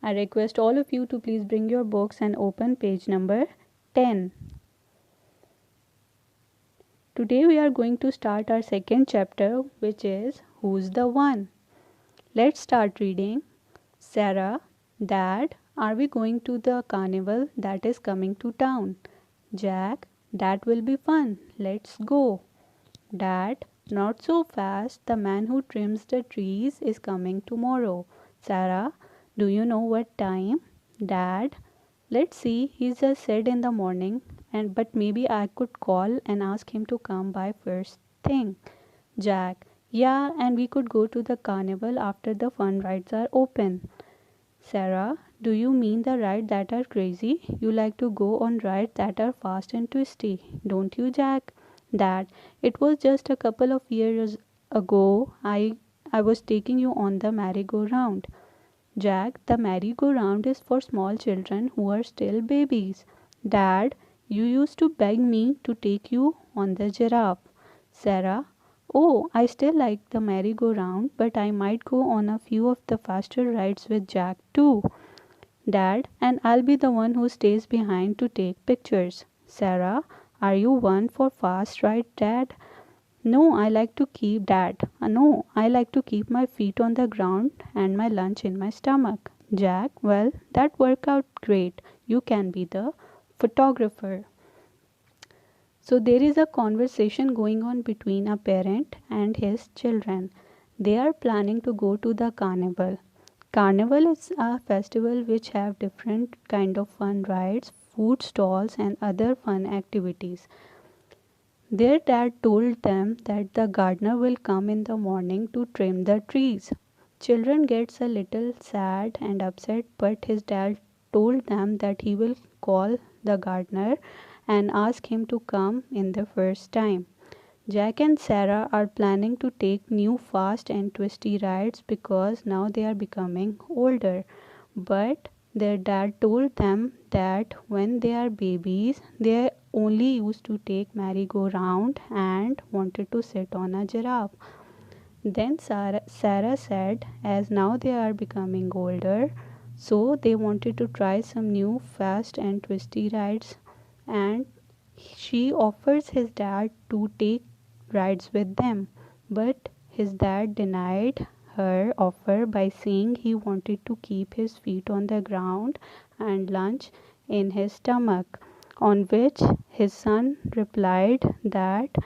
I request all of you to please bring your books and open page number 10. Today we are going to start our second chapter, which is Who's the One? Let's start reading. Sarah, Dad, are we going to the carnival that is coming to town? Jack, that will be fun. Let's go. Dad, not so fast. The man who trims the trees is coming tomorrow. Sarah, do you know what time? Dad, let's see. He just said in the morning, but maybe I could call and ask him to come by first thing. Jack, yeah, and we could go to the carnival after the fun rides are open. Sarah, do you mean the rides that are crazy? You like to go on rides that are fast and twisty, don't you, Jack? Dad, it was just a couple of years ago I was taking you on the merry-go-round. Jack, the merry-go-round is for small children who are still babies. Dad, you used to beg me to take you on the giraffe. Sarah, oh, I still like the merry-go-round, but I might go on a few of the faster rides with Jack too. Dad, and I'll be the one who stays behind to take pictures. Sarah, are you one for fast ride, Dad? No, I like to keep Dad. No, I like to keep my feet on the ground and my lunch in my stomach. Jack, well, that worked out great. You can be the photographer. So there is a conversation going on between a parent and his children. They are planning to go to the carnival. Carnival is a festival which have different kind of fun rides, food stalls and other fun activities. Their dad told them that the gardener will come in the morning to trim the trees. Children gets a little sad and upset, but his dad told them that he will call the gardener and ask him to come in the first time. Jack and Sarah are planning to take new fast and twisty rides because now they are becoming older. But their dad told them that when they are babies, they only used to take merry-go-round and wanted to sit on a giraffe. Then Sarah said, as now they are becoming older, so they wanted to try some new fast and twisty rides, and she offers his dad to take rides with them. But his dad denied her offer by saying he wanted to keep his feet on the ground and lunch in his stomach. On which his son replied that